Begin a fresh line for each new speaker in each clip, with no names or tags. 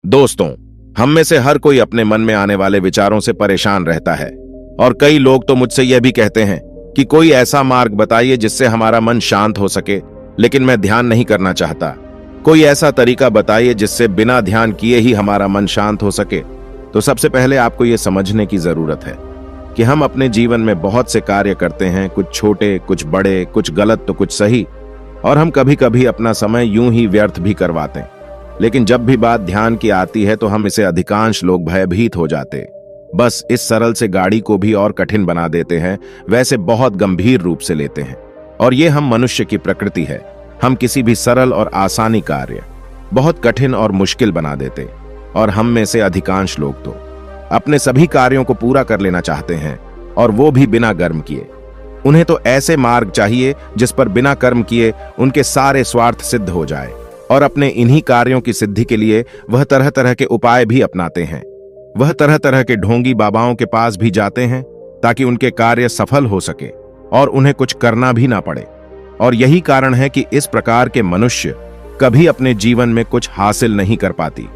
दोस्तों, हम में से हर कोई अपने मन में आने वाले विचारों से परेशान रहता है और कई लोग तो मुझसे यह भी कहते हैं कि कोई ऐसा मार्ग बताइए जिससे हमारा मन शांत हो सके, लेकिन मैं ध्यान नहीं करना चाहता। कोई ऐसा तरीका बताइए जिससे बिना ध्यान किए ही हमारा मन शांत हो सके। तो सबसे पहले आपको यह समझने की जरूरत है कि हम अपने जीवन में बहुत से कार्य करते हैं, कुछ छोटे, कुछ बड़े, कुछ गलत तो कुछ सही, और हम कभी कभी अपना समय यूं ही व्यर्थ भी करवाते हैं। लेकिन जब भी बात ध्यान की आती है तो हम इसे अधिकांश लोग भयभीत हो जाते, बस इस सरल से गाड़ी को भी और कठिन बना देते हैं, वैसे बहुत गंभीर रूप से लेते हैं। और ये हम मनुष्य की प्रकृति है। हम किसी भी सरल और आसानी कार्य बहुत कठिन और मुश्किल बना देते, और हम में से अधिकांश लोग तो अपने सभी कार्यों को पूरा कर लेना चाहते हैं, और वो भी बिना कर्म किए। उन्हें तो ऐसे मार्ग चाहिए जिस पर बिना कर्म किए उनके सारे स्वार्थ सिद्ध हो जाए, और अपने इन्हीं कार्यों की सिद्धि के लिए वह तरह तरह के उपाय भी अपनाते हैं। वह तरह तरह के ढोंगी बाबाओं के पास भी जाते हैं ताकि उनके कार्य सफल हो सके और उन्हें कुछ करना भी ना पड़े। और यही कारण है कि इस प्रकार के मनुष्य कभी अपने जीवन में कुछ हासिल नहीं कर पाती,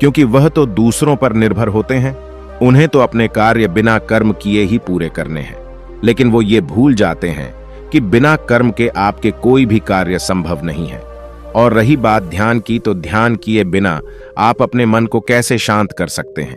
क्योंकि वह तो दूसरों पर निर्भर होते हैं। उन्हें तो अपने कार्य बिना कर्म किए ही पूरे करने हैं, लेकिन वो ये भूल जाते हैं कि बिना कर्म के आपके कोई भी कार्य संभव नहीं है। और रही बात ध्यान की, तो ध्यान किए बिना आप अपने मन को कैसे शांत कर सकते हैं?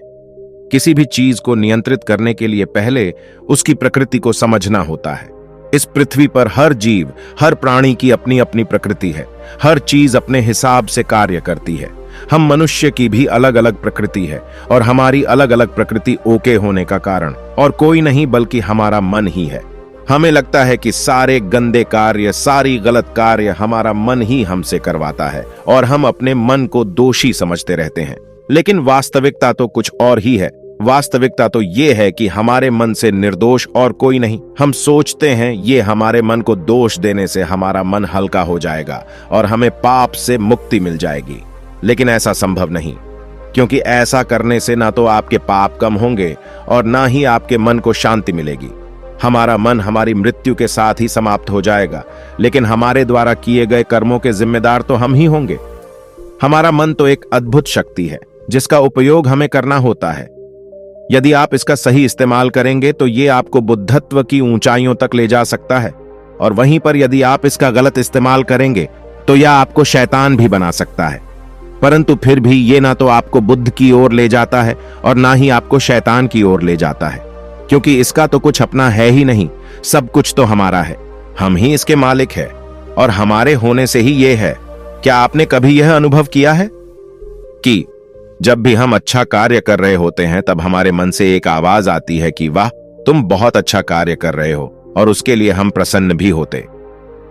किसी भी चीज को नियंत्रित करने के लिए पहले उसकी प्रकृति को समझना होता है। इस पृथ्वी पर हर जीव, हर प्राणी की अपनी अपनी प्रकृति है। हर चीज अपने हिसाब से कार्य करती है। हम मनुष्य की भी अलग अलग प्रकृति है, और हमारी अलग अलग प्रकृति ओके होने का कारण और कोई नहीं बल्कि हमारा मन ही है। हमें लगता है कि सारे गंदे कार्य, सारी गलत कार्य हमारा मन ही हमसे करवाता है, और हम अपने मन को दोषी समझते रहते हैं। लेकिन वास्तविकता तो कुछ और ही है। वास्तविकता तो ये है कि हमारे मन से निर्दोष और कोई नहीं। हम सोचते हैं ये हमारे मन को दोष देने से हमारा मन हल्का हो जाएगा और हमें पाप से मुक्ति मिल जाएगी, लेकिन ऐसा संभव नहीं, क्योंकि ऐसा करने से ना तो आपके पाप कम होंगे और ना ही आपके मन को शांति मिलेगी। हमारा मन हमारी मृत्यु के साथ ही समाप्त हो जाएगा, लेकिन हमारे द्वारा किए गए कर्मों के जिम्मेदार तो हम ही होंगे। हमारा मन तो एक अद्भुत शक्ति है जिसका उपयोग हमें करना होता है। यदि आप इसका सही इस्तेमाल करेंगे तो ये आपको बुद्धत्व की ऊंचाइयों तक ले जा सकता है, और वहीं पर यदि आप इसका गलत इस्तेमाल करेंगे तो यह आपको शैतान भी बना सकता है। परंतु फिर भी ये ना तो आपको बुद्ध की ओर ले जाता है और ना ही आपको शैतान की ओर ले जाता है, क्योंकि इसका तो कुछ अपना है ही नहीं। सब कुछ तो हमारा है, हम ही इसके मालिक है, और हमारे होने से ही ये है। क्या आपने कभी यह अनुभव किया है कि जब भी हम अच्छा कार्य कर रहे होते हैं तब हमारे मन से एक आवाज आती है कि वाह, तुम बहुत अच्छा कार्य कर रहे हो, और उसके लिए हम प्रसन्न भी होते।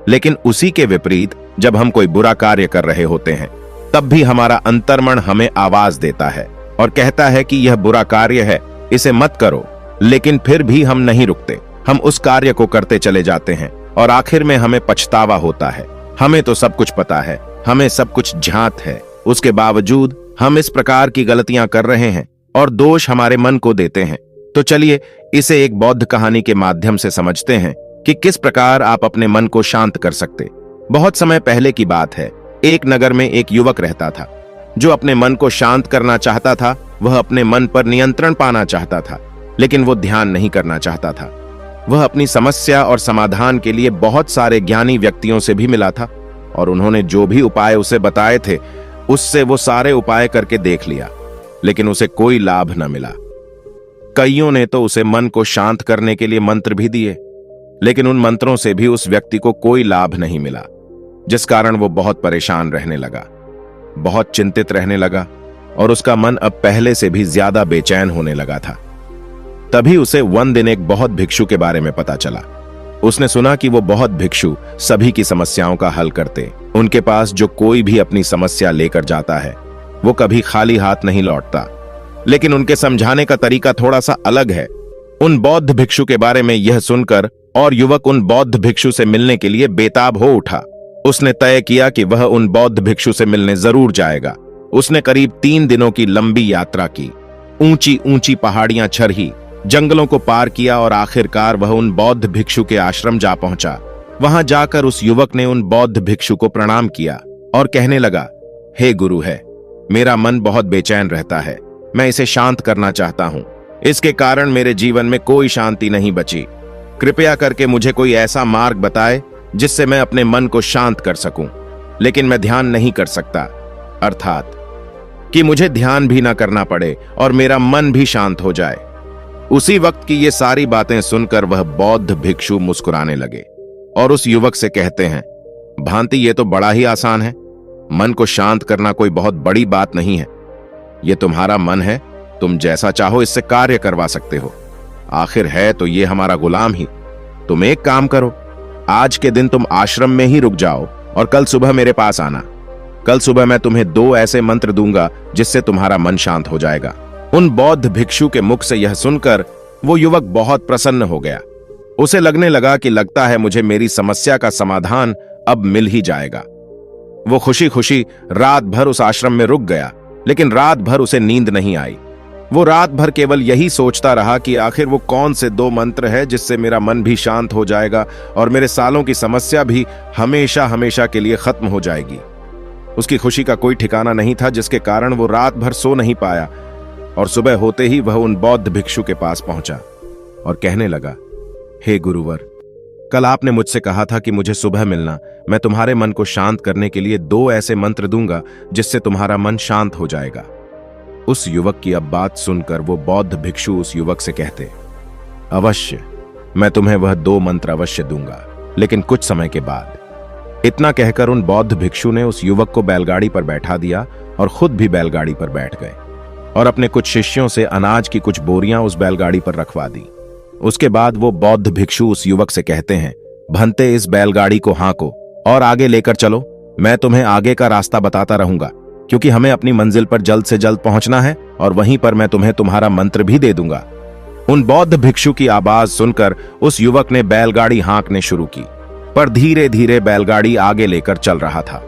लेकिन उसी के विपरीत जब हम कोई बुरा कार्य कर रहे होते हैं तब भी हमारा अंतर्मन हमें आवाज देता है और कहता है कि यह बुरा कार्य है, इसे मत करो। लेकिन फिर भी हम नहीं रुकते, हम उस कार्य को करते चले जाते हैं, और आखिर में हमें पछतावा होता है। हमें तो सब कुछ पता है, हमें सब कुछ ज्ञात है, उसके बावजूद हम इस प्रकार की गलतियां कर रहे हैं और दोष हमारे मन को देते हैं। तो चलिए इसे एक बौद्ध कहानी के माध्यम से समझते हैं कि किस प्रकार आप अपने मन को शांत कर सकते। बहुत समय पहले की बात है। एक नगर में एक युवक रहता था जो अपने मन को शांत करना चाहता था। वह अपने मन पर नियंत्रण पाना चाहता था, लेकिन वो ध्यान नहीं करना चाहता था। वह अपनी समस्या और समाधान के लिए बहुत सारे ज्ञानी व्यक्तियों से भी मिला था, और उन्होंने जो भी उपाय उसे बताए थे उससे वो सारे उपाय करके देख लिया, लेकिन उसे कोई लाभ न मिला। कईयों ने तो उसे मन को शांत करने के लिए मंत्र भी दिए, लेकिन उन मंत्रों से भी उस व्यक्ति को कोई लाभ नहीं मिला, जिस कारण वो बहुत परेशान रहने लगा, बहुत चिंतित रहने लगा, और उसका मन अब पहले से भी ज्यादा बेचैन होने लगा था। तभी उसे one दिन एक बौद्ध भिक्षु के बारे में पता चला। उसने सुना कि वो बौद्ध भिक्षु सभी की समस्याओं का हल करते। उनके पास जो कोई भी अपनी समस्या लेकर जाता है वो कभी खाली हाथ नहीं लौटता। लेकिन उनके समझाने का तरीका थोड़ा सा अलग है। उन बौद्ध भिक्षु के बारे में यह सुनकर और युवक उन बौद्ध भिक्षु से मिलने के लिए बेताब हो उठा। उसने तय किया कि वह उन बौद्ध भिक्षु से मिलने जरूर जाएगा। उसने करीब 3 दिनों की लंबी यात्रा की, ऊंची ऊंची पहाड़ियां चढ़ी, जंगलों को पार किया, और आखिरकार वह उन बौद्ध भिक्षु के आश्रम जा पहुंचा। वहां जाकर उस युवक ने उन बौद्ध भिक्षु को प्रणाम किया और कहने लगा, हे गुरु है, मेरा मन बहुत बेचैन रहता है। मैं इसे शांत करना चाहता हूँ। इसके कारण मेरे जीवन में कोई शांति नहीं बची। कृपया करके मुझे कोई ऐसा मार्ग बताए जिससे मैं अपने मन को शांत कर सकूं। लेकिन मैं ध्यान नहीं कर सकता, अर्थात कि मुझे ध्यान भी ना करना पड़े और मेरा मन भी शांत हो जाए। उसी वक्त की ये सारी बातें सुनकर वह बौद्ध भिक्षु मुस्कुराने लगे और उस युवक से कहते हैं, भांति ये तो बड़ा ही आसान है। मन को शांत करना कोई बहुत बड़ी बात नहीं है। ये तुम्हारा मन है, तुम जैसा चाहो इससे कार्य करवा सकते हो। आखिर है तो ये हमारा गुलाम ही। तुम एक काम करो, आज के दिन तुम आश्रम में ही रुक जाओ और कल सुबह मेरे पास आना। कल सुबह मैं तुम्हें 2 ऐसे मंत्र दूंगा जिससे तुम्हारा मन शांत हो जाएगा। उन बौद्ध भिक्षु के मुख से यह सुनकर वो युवक बहुत प्रसन्न हो गया। उसे लगने लगा कि लगता है मुझे मेरी समस्या का समाधान अब मिल ही जाएगा। वो खुशी खुशी रात भर उस आश्रम में रुक गया, लेकिन रात भर उसे नींद नहीं आई। वो रात भर केवल यही सोचता रहा कि आखिर वो कौन से 2 मंत्र है जिससे मेरा मन भी शांत हो जाएगा और मेरे सालों की समस्या भी हमेशा हमेशा के लिए खत्म हो जाएगी। उसकी खुशी का कोई ठिकाना नहीं था, जिसके कारण वो रात भर सो नहीं पाया और सुबह होते ही वह उन बौद्ध भिक्षु के पास पहुंचा और कहने लगा, हे गुरुवर, कल आपने मुझसे कहा था कि मुझे सुबह मिलना। मैं तुम्हारे मन को शांत करने के लिए 2 ऐसे मंत्र दूंगा जिससे तुम्हारा मन शांत हो जाएगा। उस युवक की अब बात सुनकर वो बौद्ध भिक्षु उस युवक से कहते, अवश्य, मैं तुम्हें वह 2 मंत्र अवश्य दूंगा, लेकिन कुछ समय के बाद। इतना कहकर उन बौद्ध भिक्षु ने उस युवक को बैलगाड़ी पर बैठा दिया और खुद भी बैलगाड़ी पर बैठ गए और अपने कुछ शिष्यों से अनाज की कुछ बोरियां उस बैलगाड़ी पर रखवा दी। उसके बाद वो बौद्ध भिक्षु उस युवक से कहते हैं, भंते, इस बैलगाड़ी को हाँको और आगे लेकर चलो। मैं तुम्हें आगे का रास्ता बताता रहूंगा, क्योंकि हमें अपनी मंजिल पर जल्द से जल्द पहुंचना है और वहीं पर मैं तुम्हें तुम्हारा मंत्र भी दे दूंगा। उन बौद्ध भिक्षु की आवाज सुनकर उस युवक ने बैलगाड़ी हाँकने शुरू की, पर धीरे धीरे बैलगाड़ी आगे लेकर चल रहा था।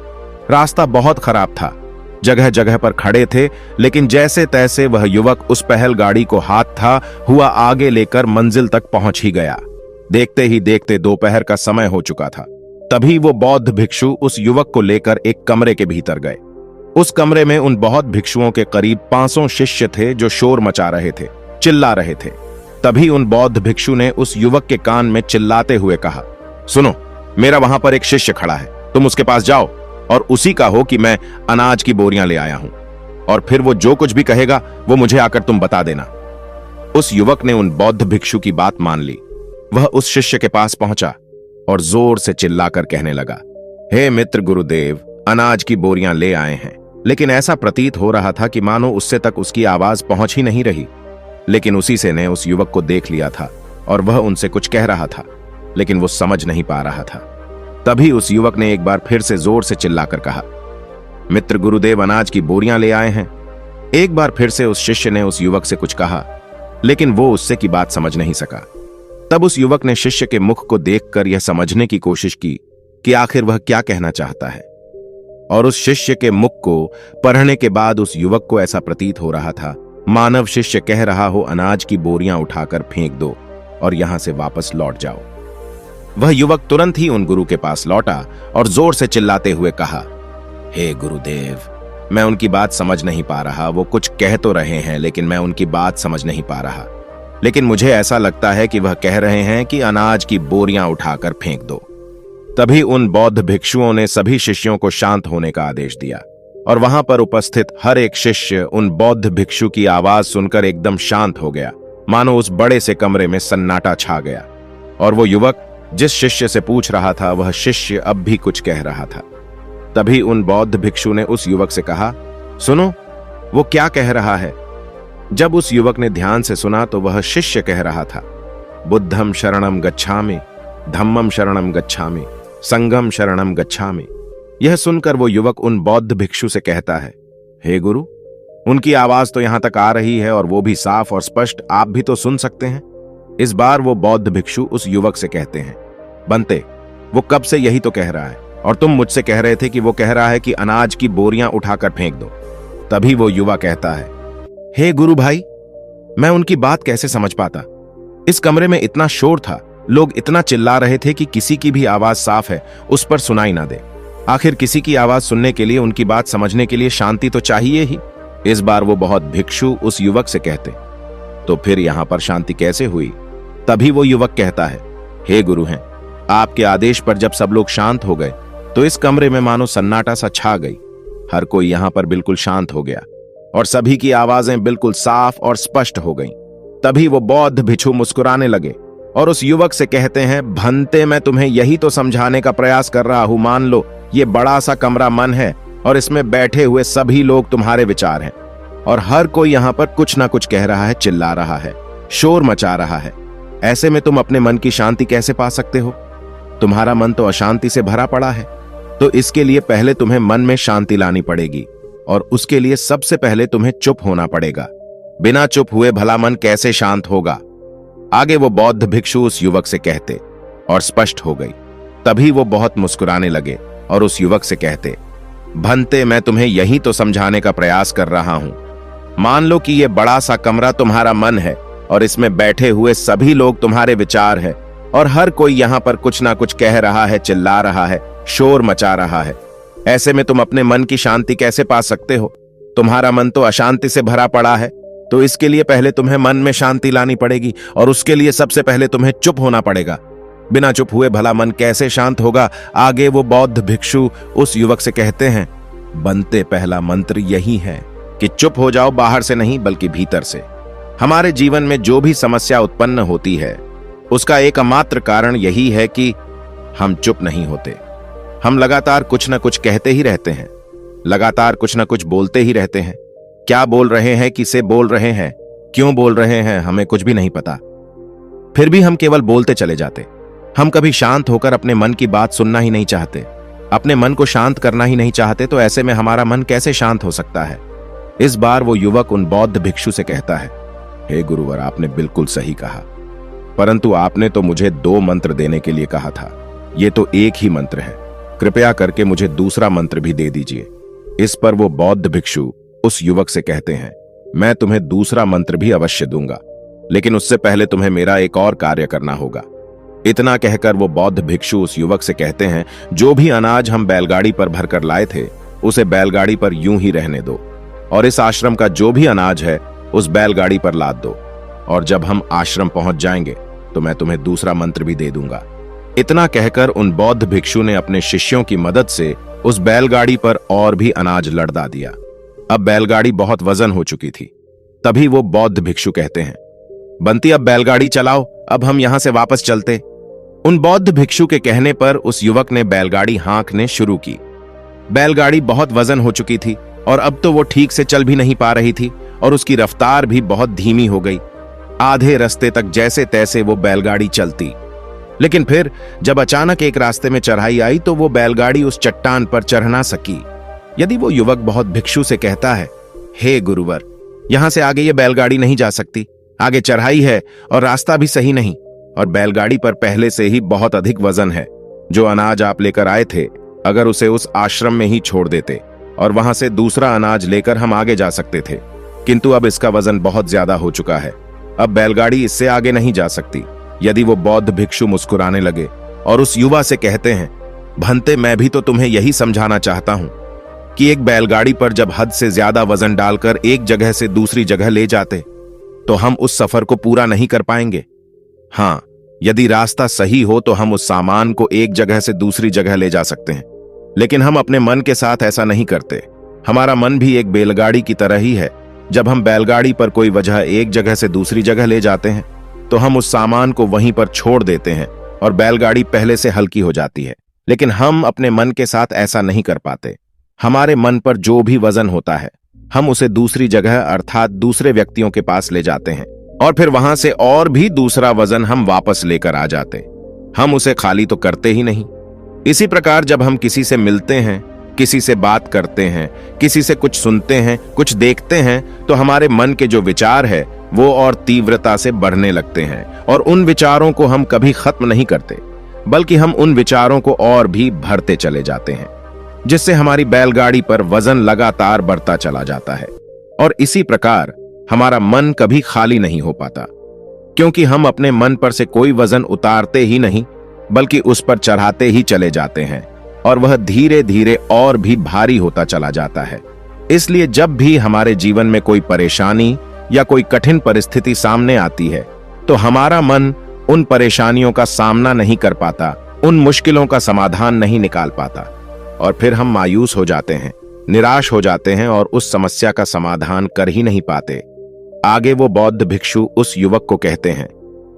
रास्ता बहुत खराब था, जगह जगह पर खड़े थे, लेकिन जैसे तैसे वह युवक उस पहल गाड़ी को हाथ था हुआ आगे लेकर मंजिल तक पहुंच ही गया। देखते ही देखते दोपहर का समय हो चुका था। तभी वो बौद्ध भिक्षु उस युवक को लेकर एक कमरे के भीतर गए। उस कमरे में उन बौद्ध भिक्षुओं के करीब 500 शिष्य थे जो शोर मचा रहे थे, चिल्ला रहे थे। तभी उन बौद्ध भिक्षु ने उस युवक के कान में चिल्लाते हुए कहा, सुनो, मेरा वहां पर एक शिष्य खड़ा है, तुम उसके पास जाओ और उसी का हो कि मैं अनाज की बोरियां ले आया हूं, और फिर वो जो कुछ भी कहेगा वो मुझे आकर तुम बता देना। उस युवक ने उन बौद्ध भिक्षु की बात मान ली। वह उस शिष्य के पास पहुंचा और जोर से चिल्लाकर कहने लगा, हे मित्र गुरुदेव, अनाज की बोरियां ले आए हैं। लेकिन ऐसा प्रतीत हो रहा था कि मानो उससे तक उसकी आवाज पहुंच ही नहीं रही। लेकिन उसी से ने उस युवक को देख लिया था और वह उनसे कुछ कह रहा था, लेकिन वो समझ नहीं पा रहा था। तभी उस युवक ने एक बार फिर से जोर से चिल्लाकर कहा, मित्र गुरुदेव, अनाज की बोरियां ले आए हैं। एक बार फिर से उस शिष्य ने उस युवक से कुछ कहा, लेकिन वो उससे की बात समझ नहीं सका। तब उस युवक ने शिष्य के मुख को देखकर यह समझने की कोशिश की कि आखिर वह क्या कहना चाहता है, और उस शिष्य के मुख को पढ़ने के बाद उस युवक को ऐसा प्रतीत हो रहा था मानव शिष्य कह रहा हो, अनाज की बोरियां उठाकर फेंक दो और यहां से वापस लौट जाओ। वह युवक तुरंत ही उन गुरु के पास लौटा और जोर से चिल्लाते हुए कहा, हे गुरुदेव, मैं उनकी बात समझ नहीं पा रहा। वो कुछ कह तो रहे हैं, लेकिन मैं उनकी बात समझ नहीं पा रहा। लेकिन मुझे ऐसा लगता है कि वह कह रहे हैं कि अनाज की बोरियां उठाकर फेंक दो। तभी उन बौद्ध भिक्षुओं ने सभी शिष्यों को शांत होने का आदेश दिया और वहां पर उपस्थित हर एक शिष्य उन बौद्ध भिक्षु की आवाज सुनकर एकदम शांत हो गया, मानो उस बड़े से कमरे में सन्नाटा छा गया। और वो युवक जिस शिष्य से पूछ रहा था, वह शिष्य अब भी कुछ कह रहा था। तभी उन बौद्ध भिक्षु ने उस युवक से कहा, सुनो, वो क्या कह रहा है। जब उस युवक ने ध्यान से सुना तो वह शिष्य कह रहा था, बुद्धम शरणम गच्छामि, धम्मम शरणम गच्छामि, संघम शरणम गच्छामि। यह सुनकर वो युवक उन बौद्ध भिक्षु से कहता है, हे गुरु, उनकी आवाज तो यहां तक आ रही है और वो भी साफ और स्पष्ट, आप भी तो सुन सकते हैं। इस बार वो बौद्ध भिक्षु उस युवक से कहते हैं, बनते, वो कब से यही तो कह रहा है और तुम मुझसे कह रहे थे कि वो कह रहा है कि अनाज की बोरियां उठाकर फेंक दो। तभी वो युवा कहता है, हे गुरु भाई, मैं उनकी बात कैसे समझ पाता। इस कमरे में इतना शोर था, लोग इतना चिल्ला रहे थे कि किसी की भी आवाज साफ है उस पर सुनाई ना दे। आखिर किसी की आवाज सुनने के लिए, उनकी बात समझने के लिए शांति तो चाहिए ही। इस बार वो बहुत भिक्षु उस युवक से कहते, तो फिर यहां पर शांति कैसे हुई? तभी वो युवक कहता है, हे गुरु हैं, आपके आदेश पर जब सब लोग शांत हो गए तो इस कमरे में मानो सन्नाटा सा छा गई। हर कोई यहां पर बिल्कुल शांत हो गया और सभी की आवाजें बिल्कुल साफ और स्पष्ट हो गईं। तभी वो बौद्ध भिक्षु मुस्कुराने लगे और उस युवक से कहते हैं, भंते, मैं तुम्हें यही तो समझाने का प्रयास कर रहा हूं। मान लो ये बड़ा सा कमरा मन है और इसमें बैठे हुए सभी लोग तुम्हारे विचार हैं और हर कोई यहां पर कुछ ना कुछ कह रहा है, चिल्ला रहा है, शोर मचा रहा है। ऐसे में तुम अपने मन की शांति कैसे पा सकते हो? तुम्हारा मन तो अशांति से भरा पड़ा है। तो इसके लिए पहले तुम्हें मन में शांति लानी पड़ेगी और उसके लिए सबसे पहले तुम्हें चुप होना पड़ेगा। बिना चुप हुए भला मन कैसे शांत होगा? आगे वो बौद्ध भिक्षु उस युवक से कहते और स्पष्ट हो गई। तभी वो बहुत मुस्कुराने लगे और उस युवक से कहते, भंते, मैं तुम्हें यही तो समझाने का प्रयास कर रहा हूं। मान लो कि ये बड़ा सा कमरा तुम्हारा मन है और इसमें बैठे हुए सभी लोग तुम्हारे विचार है और हर कोई यहां पर कुछ ना कुछ कह रहा है, चिल्ला रहा है, शोर मचा रहा है। ऐसे में तुम अपने मन की शांति कैसे पा सकते हो? तुम्हारा मन तो अशांति से भरा पड़ा है। तो इसके लिए पहले तुम्हें मन में शांति लानी पड़ेगी और उसके लिए सबसे पहले तुम्हें चुप होना पड़ेगा। बिना चुप हुए भला मन कैसे शांत होगा? आगे वो बौद्ध भिक्षु उस युवक से कहते हैं, बनते, पहला मंत्र यही है कि चुप हो जाओ, बाहर से नहीं बल्कि भीतर से। हमारे जीवन में जो भी समस्या उत्पन्न होती है उसका एकमात्र कारण यही है कि हम चुप नहीं होते। हम लगातार कुछ न कुछ कहते ही रहते हैं, लगातार कुछ न कुछ बोलते ही रहते हैं। क्या बोल रहे हैं, किसे बोल रहे हैं, क्यों बोल रहे हैं, हमें कुछ भी नहीं पता। फिर भी हम केवल बोलते चले जाते। हम कभी शांत होकर अपने मन की बात सुनना ही नहीं चाहते, अपने मन को शांत करना ही नहीं चाहते। तो ऐसे में हमारा मन कैसे शांत हो सकता है? इस बार वो युवक उन बौद्ध भिक्षु से कहता है, हे गुरुवर, आपने बिल्कुल सही कहा, परंतु आपने तो मुझे 2 मंत्र देने के लिए कहा था। ये तो एक ही मंत्र है, कृपया करके मुझे दूसरा मंत्र भी दे दीजिए। इस पर वो बौद्ध भिक्षु उस युवक से कहते हैं, मैं तुम्हें दूसरा मंत्र भी अवश्य दूंगा, लेकिन उससे पहले तुम्हें मेरा एक और कार्य करना होगा। इतना कहकर वो बौद्ध भिक्षु उस युवक से कहते हैं, जो भी अनाज हम बैलगाड़ी पर भरकर लाए थे उसे बैलगाड़ी पर यूं ही रहने दो और इस आश्रम का जो भी अनाज है उस बैलगाड़ी पर लाद दो, और जब हम आश्रम पहुंच जाएंगे तो मैं तुम्हें दूसरा मंत्र भी दे दूंगा। इतना कहकर उन बौद्ध भिक्षु ने अपने शिष्यों की मदद से उस बैलगाड़ी पर और भी अनाज लड़वा दिया। अब बैलगाड़ी बहुत वजन हो चुकी थी। तभी वो बौद्ध भिक्षु कहते हैं, बंती, अब बैलगाड़ी चलाओ, अब हम यहां से वापस चलते। उन बौद्ध भिक्षु के कहने पर उस युवक ने बैलगाड़ी हाँकने शुरू की। बैलगाड़ी बहुत वजन हो चुकी थी और अब तो वो ठीक से चल भी नहीं पा रही थी और उसकी रफ्तार भी बहुत धीमी हो गई। आधे रास्ते तक जैसे तैसे वो बैलगाड़ी चलती, लेकिन फिर जब अचानक एक रास्ते में चढ़ाई आई तो वो बैलगाड़ी उस चट्टान पर चढ़ ना सकी। यदि वो युवक बहुत भिक्षु से कहता है, हे गुरुवर, यहां से आगे ये बैलगाड़ी नहीं जा सकती, आगे चढ़ाई है और रास्ता भी सही नहीं, और बैलगाड़ी पर पहले से ही बहुत अधिक वजन है। जो अनाज आप लेकर आए थे, अगर उसे उस आश्रम में ही छोड़ देते और वहां से दूसरा अनाज लेकर हम आगे जा सकते थे, किंतु अब इसका वजन बहुत ज्यादा हो चुका है, अब बैलगाड़ी इससे आगे नहीं जा सकती। यदि वो बौद्ध भिक्षु मुस्कुराने लगे और उस युवा से कहते हैं, भंते, मैं भी तो तुम्हें यही समझाना चाहता हूं कि एक बैलगाड़ी पर जब हद से ज्यादा वजन डालकर एक जगह से दूसरी जगह ले जाते तो हम उस सफर को पूरा नहीं कर पाएंगे। हां, यदि रास्ता सही हो तो हम उस सामान को एक जगह से दूसरी जगह ले जा सकते हैं, लेकिन हम अपने मन के साथ ऐसा नहीं करते। हमारा मन भी एक बैलगाड़ी की तरह ही है। जब हम बैलगाड़ी पर कोई वजह एक जगह से दूसरी जगह ले जाते हैं तो हम उस सामान को वहीं पर छोड़ देते हैं और बैलगाड़ी पहले से हल्की हो जाती है, लेकिन हम अपने मन के साथ ऐसा नहीं कर पाते। हमारे मन पर जो भी वजन होता है हम उसे दूसरी जगह अर्थात दूसरे व्यक्तियों के पास ले जाते हैं और फिर वहां से और भी दूसरा वजन हम वापस लेकर आ जाते। हम उसे खाली तो करते ही नहीं। इसी प्रकार जब हम किसी से मिलते हैं, किसी से बात करते हैं, किसी से कुछ सुनते हैं, कुछ देखते हैं, तो हमारे मन के जो विचार है वो और तीव्रता से बढ़ने लगते हैं और उन विचारों को हम कभी खत्म नहीं करते, बल्कि हम उन विचारों को और भी भरते चले जाते हैं, जिससे हमारी बैलगाड़ी पर वजन लगातार बढ़ता चला जाता है। और इसी प्रकार हमारा मन कभी खाली नहीं हो पाता, क्योंकि हम अपने मन पर से कोई वजन उतारते ही नहीं, बल्कि उस पर चढ़ाते ही चले जाते हैं। और वह धीरे धीरे और भी भारी होता चला जाता है। इसलिए जब भी हमारे जीवन में कोई परेशानी या कोई कठिन परिस्थिति सामने आती है तो हमारा मन उन परेशानियों का सामना नहीं कर पाता, उन मुश्किलों का समाधान नहीं निकाल पाता और फिर हम मायूस हो जाते हैं, निराश हो जाते हैं और उस समस्या का समाधान कर ही नहीं पाते। आगे वो बौद्ध भिक्षु उस युवक को कहते हैं,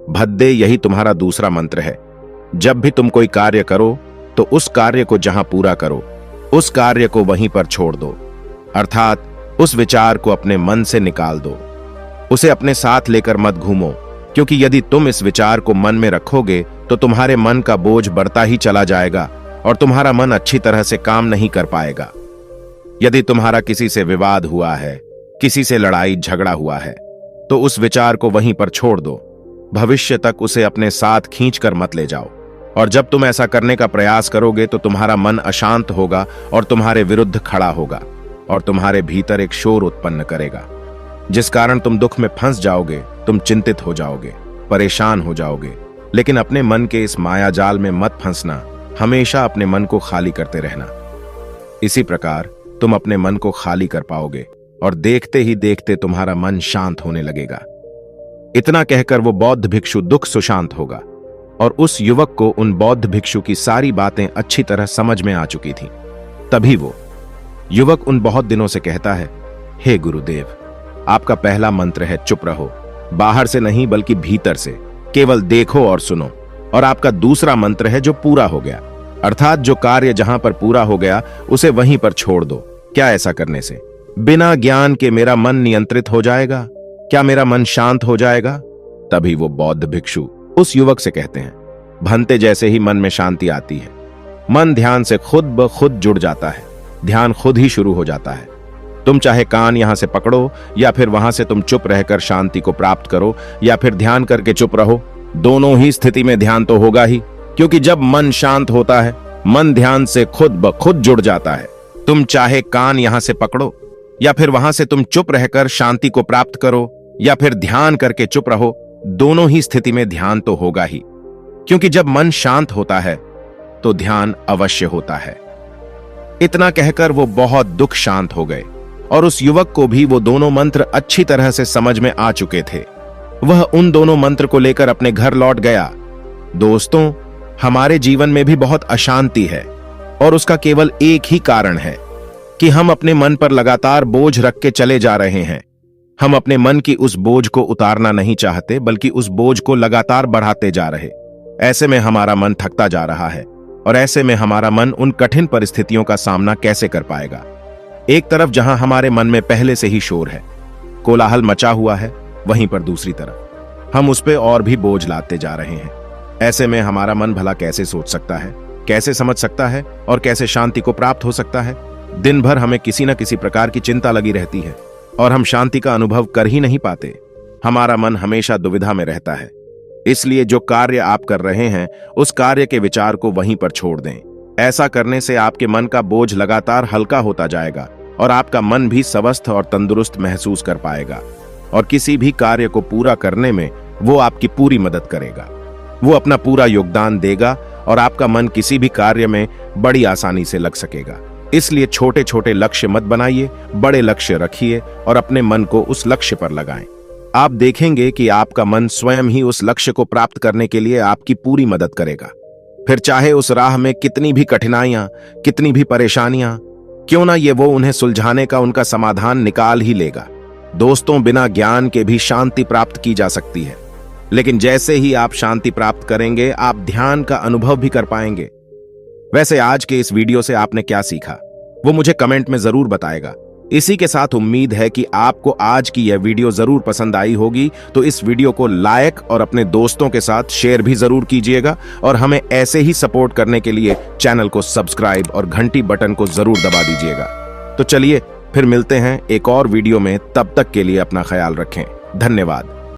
भद्दे, यही तुम्हारा दूसरा मंत्र है। जब भी तुम कोई कार्य करो तो उस कार्य को जहां पूरा करो, उस कार्य को वहीं पर छोड़ दो, अर्थात उस विचार को अपने मन से निकाल दो, उसे अपने साथ लेकर मत घूमो, क्योंकि यदि तुम इस विचार को मन में रखोगे तो तुम्हारे मन का बोझ बढ़ता ही चला जाएगा और तुम्हारा मन अच्छी तरह से काम नहीं कर पाएगा। यदि तुम्हारा किसी से विवाद हुआ है, किसी से लड़ाई झगड़ा हुआ है, तो उस विचार को वहीं पर छोड़ दो, भविष्य तक उसे अपने साथ खींचकर मत ले जाओ। और जब तुम ऐसा करने का प्रयास करोगे तो तुम्हारा मन अशांत होगा और तुम्हारे विरुद्ध खड़ा होगा और तुम्हारे भीतर एक शोर उत्पन्न करेगा, जिस कारण तुम दुख में फंस जाओगे, तुम चिंतित हो जाओगे, परेशान हो जाओगे। लेकिन अपने मन के इस मायाजाल में मत फंसना, हमेशा अपने मन को खाली करते रहना। इसी प्रकार तुम अपने मन को खाली कर पाओगे और देखते ही देखते तुम्हारा मन शांत होने लगेगा। इतना कहकर वो बौद्ध भिक्षु दुख सुशांत होगा और उस युवक को उन बौद्ध भिक्षु की सारी बातें अच्छी तरह समझ में आ चुकी थीं। तभी वो युवक उन बहुत दिनों से कहता है, हे गुरुदेव, आपका पहला मंत्र है चुप रहो, बाहर से नहीं बल्कि भीतर से, केवल देखो और सुनो। और आपका दूसरा मंत्र है जो पूरा हो गया, अर्थात जो कार्य जहां पर पूरा हो गया उसे वहीं पर छोड़ दो। क्या ऐसा करने से बिना ज्ञान के मेरा मन नियंत्रित हो जाएगा? क्या मेरा मन शांत हो जाएगा? तभी वो बौद्ध भिक्षु उस युवक से कहते हैं, भंते, जैसे ही मन में शांति आती है, मन ध्यान से खुद ब खुद जुड़ जाता है, ध्यान खुद ही शुरू हो जाता है। तुम चाहे कान यहां से पकड़ो या फिर वहां से तुम चुप रहकर शांति को प्राप्त करो या फिर ध्यान करके चुप रहो, दोनों ही स्थिति में ध्यान तो होगा ही, क्योंकि जब मन शांत होता है, मन ध्यान से खुद ब खुद जुड़ जाता है। तुम चाहे कान यहां से पकड़ो या फिर वहां से तुम चुप रहकर शांति को प्राप्त करो या फिर ध्यान करके चुप रहो, दोनों ही स्थिति में ध्यान तो होगा ही, क्योंकि जब मन शांत होता है तो ध्यान अवश्य होता है। इतना कहकर वो बहुत दुख शांत हो गए और उस युवक को भी वो दोनों मंत्र अच्छी तरह से समझ में आ चुके थे। वह उन दोनों मंत्र को लेकर अपने घर लौट गया। दोस्तों, हमारे जीवन में भी बहुत अशांति है और उसका केवल एक ही कारण है कि हम अपने मन पर लगातार बोझ रख के चले जा रहे हैं। हम अपने मन की उस बोझ को उतारना नहीं चाहते, बल्कि उस बोझ को लगातार बढ़ाते जा रहे। ऐसे में हमारा मन थकता जा रहा है और ऐसे में हमारा मन उन कठिन परिस्थितियों का सामना कैसे कर पाएगा। एक तरफ जहां हमारे मन में पहले से ही शोर है, कोलाहल मचा हुआ है, वहीं पर दूसरी तरफ हम उस पे और भी बोझ लाते जा रहे हैं। ऐसे में हमारा मन भला कैसे सोच सकता है, कैसे समझ सकता है और कैसे शांति को प्राप्त हो सकता है? दिन भर हमें किसी न किसी प्रकार की चिंता लगी रहती है और हम शांति का अनुभव कर ही नहीं पाते। हमारा मन हमेशा दुविधा में रहता है। इसलिए जो कार्य आप कर रहे हैं, उस कार्य के विचार को वहीं पर छोड़ दें। ऐसा करने से आपके मन का बोझ लगातार हल्का होता जाएगा और आपका मन भी स्वस्थ और तंदुरुस्त महसूस कर पाएगा और किसी भी कार्य को पूरा करने में वो आपकी पूरी मदद करेगा। वो अपना पूरा योगदान देगा और आपका मन किसी भी कार्य में बड़ी आसानी से लग सकेगा। इसलिए छोटे छोटे लक्ष्य मत बनाइए, बड़े लक्ष्य रखिए और अपने मन को उस लक्ष्य पर लगाएं। आप देखेंगे कि आपका मन स्वयं ही उस लक्ष्य को प्राप्त करने के लिए आपकी पूरी मदद करेगा। फिर चाहे उस राह में कितनी भी कठिनाइयां, कितनी भी परेशानियां क्यों ना, ये वो उन्हें सुलझाने का उनका समाधान निकाल ही लेगा। दोस्तों, बिना ज्ञान के भी शांति प्राप्त की जा सकती है, लेकिन जैसे ही आप शांति प्राप्त करेंगे, आप ध्यान का अनुभव भी कर पाएंगे। वैसे आज के इस वीडियो से आपने क्या सीखा, वो मुझे कमेंट में जरूर बताएगा। इसी के साथ उम्मीद है कि आपको आज की यह वीडियो जरूर पसंद आई होगी, तो इस वीडियो को लाइक और अपने दोस्तों के साथ शेयर भी जरूर कीजिएगा और हमें ऐसे ही सपोर्ट करने के लिए चैनल को सब्सक्राइब और घंटी बटन को जरूर दबा दीजिएगा। तो चलिए फिर मिलते हैं एक और वीडियो में, तब तक के लिए अपना ख्याल रखें। धन्यवाद।